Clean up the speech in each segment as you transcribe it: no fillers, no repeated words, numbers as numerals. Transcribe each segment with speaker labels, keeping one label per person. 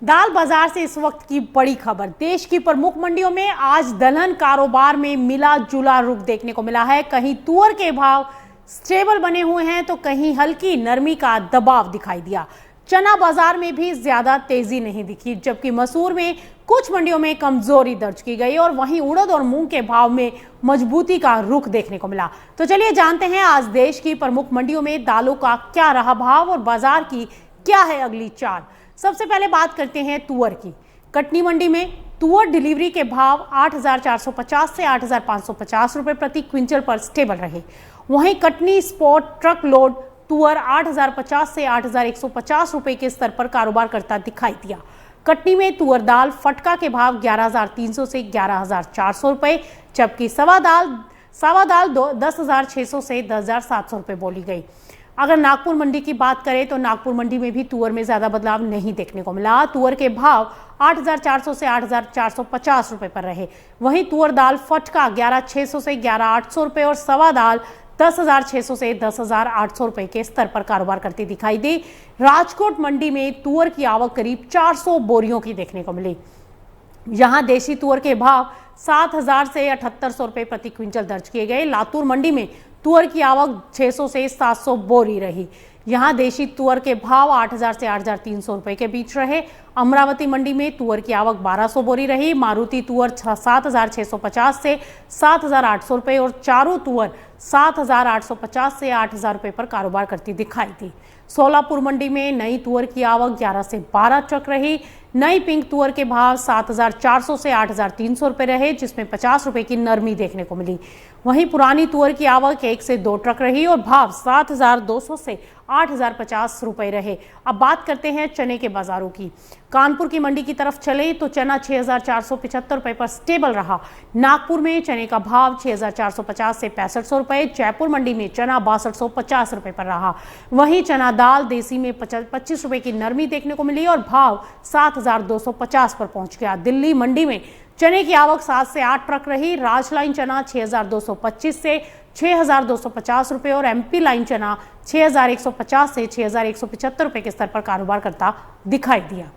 Speaker 1: दाल बाजार से इस वक्त की बड़ी खबर। देश की प्रमुख मंडियों में आज दलहन कारोबार में मिला जुला रुख देखने को मिला है। कहीं तुअर के भाव स्टेबल बने हुए हैं तो कहीं हल्की नरमी का दबाव दिखाई दिया। चना बाजार में भी ज्यादा तेजी नहीं दिखी, जबकि मसूर में कुछ मंडियों में कमजोरी दर्ज की गई और वहीं उड़द और मूंग के भाव में मजबूती का रुख देखने को मिला। तो चलिए जानते हैं आज देश की प्रमुख मंडियों में दालों का क्या रहा भाव और बाजार की क्या है अगली चाल। सबसे पहले बात करते हैं तुअर की। कटनी मंडी में तुअर डिलीवरी के भाव 8,450 से 8,550 रुपए प्रति क्विंटल पर स्टेबल रहे। वहीं कटनी स्पॉट ट्रक लोड तुअर 8,050 से 8,150 रुपए के स्तर पर कारोबार करता दिखाई दिया। कटनी में तुअर दाल फटका के भाव 11,300 से 11,400 रुपए, जबकि सावा दाल 10,600 से 10,700 रुपए बोली गई। अगर नागपुर मंडी की बात करें तो नागपुर मंडी में भी तुअर में ज्यादा बदलाव नहीं देखने को मिला। तुअर के भाव 8,400 से 8,450 रुपए पर रहे। वहीं तुअर दाल फटका 11,600 से 11,800 रुपए और सावा दाल 10,600 से 10,800 रुपए के स्तर पर कारोबार करती दिखाई दी। राजकोट मंडी में तुअर की आवक करीब 400 बोरियों की देखने को मिली। यहां देशी तुअर के भाव 7,000 से 7,800 रुपए प्रति क्विंटल दर्ज किए गए। लातूर मंडी में तुअर की आवक 600 से 700 बोरी रही। यहां देशी तुअर के भाव 8,000 से 8,300 रुपए के बीच रहे। अमरावती मंडी में तुअर की आवक 1,200 बोरी रही। मारुति तुअर 7,650 से 7,800 रुपए और चारू तुअर 7,850 से 8,000 रुपए पर कारोबार करती दिखाई दी। सोलापुर मंडी में नई तुअर की आवक 11 से 12 ट्रक रही। नई पिंक तुअर के भाव 7,400 से 8,300 रुपए रहे, जिसमें 50 रुपए की नरमी देखने को मिली। वहीं पुरानी तुअर की आवक 1 से 2 ट्रक रही और भाव 7,200 से 8,050 रुपए रहे। अब बात करते हैं चने के बाजारों की। कानपुर की मंडी की तरफ चले तो चना 6,475 रुपए पर स्टेबल रहा। नागपुर में चने का भाव 6,450 से 6,500 रुपए। जयपुर मंडी में चना 6,250 रुपए पर रहा। वहीं चना दाल देसी में 25 रुपए की नरमी देखने को मिली और भाव 7,250 पर पहुंच गया। दिल्ली मंडी में चने की आवक 7 से 8 ट्रक रही। राज लाइन चना 6,225 से 6,250 रुपए और एमपी लाइन चना 6,150 से 6,175 रुपए के स्तर पर कारोबार करता दिखाई दिया।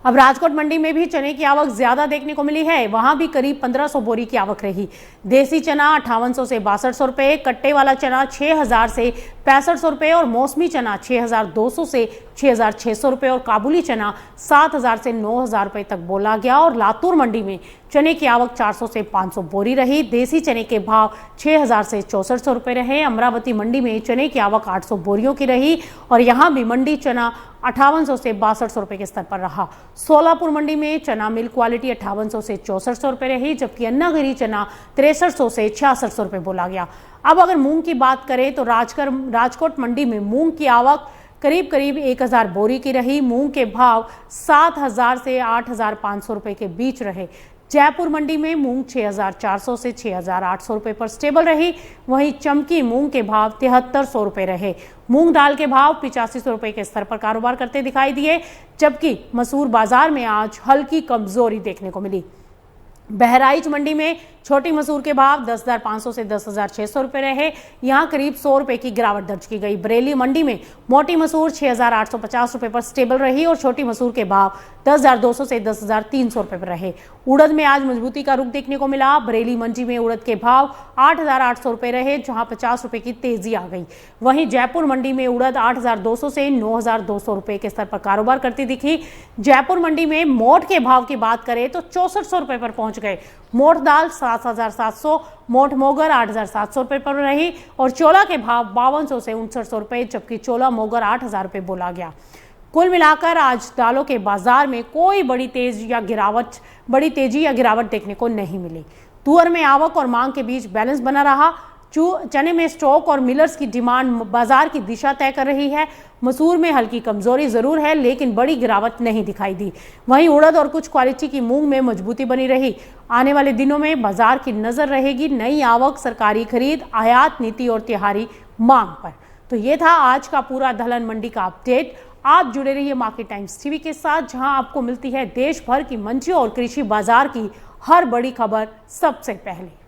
Speaker 1: अब राजकोट मंडी में भी चने की आवक ज्यादा देखने को मिली है। वहां भी करीब 1,500 बोरी की आवक रही। देसी चना 5,800 से 6,200 रुपए, कट्टे वाला चना 6,000 से 6,500 रुपए और मौसमी चना 6,200 से 6,600 रुपए और काबुली चना 7,000 से 9,000 रुपए तक बोला गया। और लातूर मंडी में चने की आवक 400 से 500 बोरी रही। देसी चने के भाव 6,000 से 6,400 रुपए रहे। अमरावती मंडी में चने की आवक 800 बोरियों की रही और यहां भी मंडी चना 5,800 से 6,200 रुपए के स्तर पर रहा। सोलापुर मंडी में चना मिल्क क्वालिटी 5,800 से 6,400 रुपए रही, जबकि अन्नागिरी चना 6,300 से 6,600 रुपए बोला गया। अब अगर मूंग की बात करें तो राजकोट मंडी में मूंग की आवक करीब 1,000 बोरी की रही। मूंग के भाव 7,000 से 8,500 रुपए के बीच रहे। जयपुर मंडी में मूंग 6,400 से 6,800 रुपए पर स्टेबल रही। वहीं चमकी मूंग के भाव 7,300 रुपए रहे। मूंग दाल के भाव 85 रुपए के स्तर पर कारोबार करते दिखाई दिए, जबकि मसूर बाजार में आज हल्की कमजोरी देखने को मिली। बहराइच मंडी में छोटी मसूर के भाव 10,500 से 10,600 रुपए रहे। यहां करीब 100 रुपए की गिरावट दर्ज की गई। बरेली मंडी में मोटी मसूर 6,850 रुपए पर स्टेबल रही और छोटी मसूर के भाव 10,200 से 10,300 रुपए पर रहे। उड़द में आज मजबूती का रुख देखने को मिला। बरेली मंडी में उड़द के भाव 8,800 रुपए रहे, जहां 50 रुपए की तेजी आ गई। वहीं जयपुर मंडी में उड़द 8,200 से 9,200 रुपए के स्तर पर कारोबार करती दिखी। जयपुर मंडी में मोठ के भाव की बात करें तो 6,400 रुपए पर पहुंच गए। मोठ दाल 7,700, मोठ मोगर 8,700 रुपए पर रही और चोला के भाव 5,200 से 6,900 रुपए, जबकि चोला मोगर 8,000 रुपए बोला गया। कुल मिलाकर आज दालों के बाजार में कोई बड़ी तेजी या गिरावट देखने को नहीं मिली। तुअर में आवक और मांग के बीच बैलेंस बना रहा। चने में स्टॉक और मिलर्स की डिमांड बाजार की दिशा तय कर रही है। मसूर में हल्की कमजोरी जरूर है, लेकिन बड़ी गिरावट नहीं दिखाई दी। वहीं उड़द और कुछ क्वालिटी की मूंग में मजबूती बनी रही। आने वाले दिनों में बाजार की नजर रहेगी नई आवक, सरकारी खरीद, आयात नीति और त्योहारी मांग पर। तो ये था आज का पूरा दलहन मंडी का अपडेट। आप जुड़े रहिए मार्केट टाइम्स टीवी के साथ, जहां आपको मिलती है देश भर की मंडियों और कृषि बाजार की हर बड़ी खबर सबसे पहले।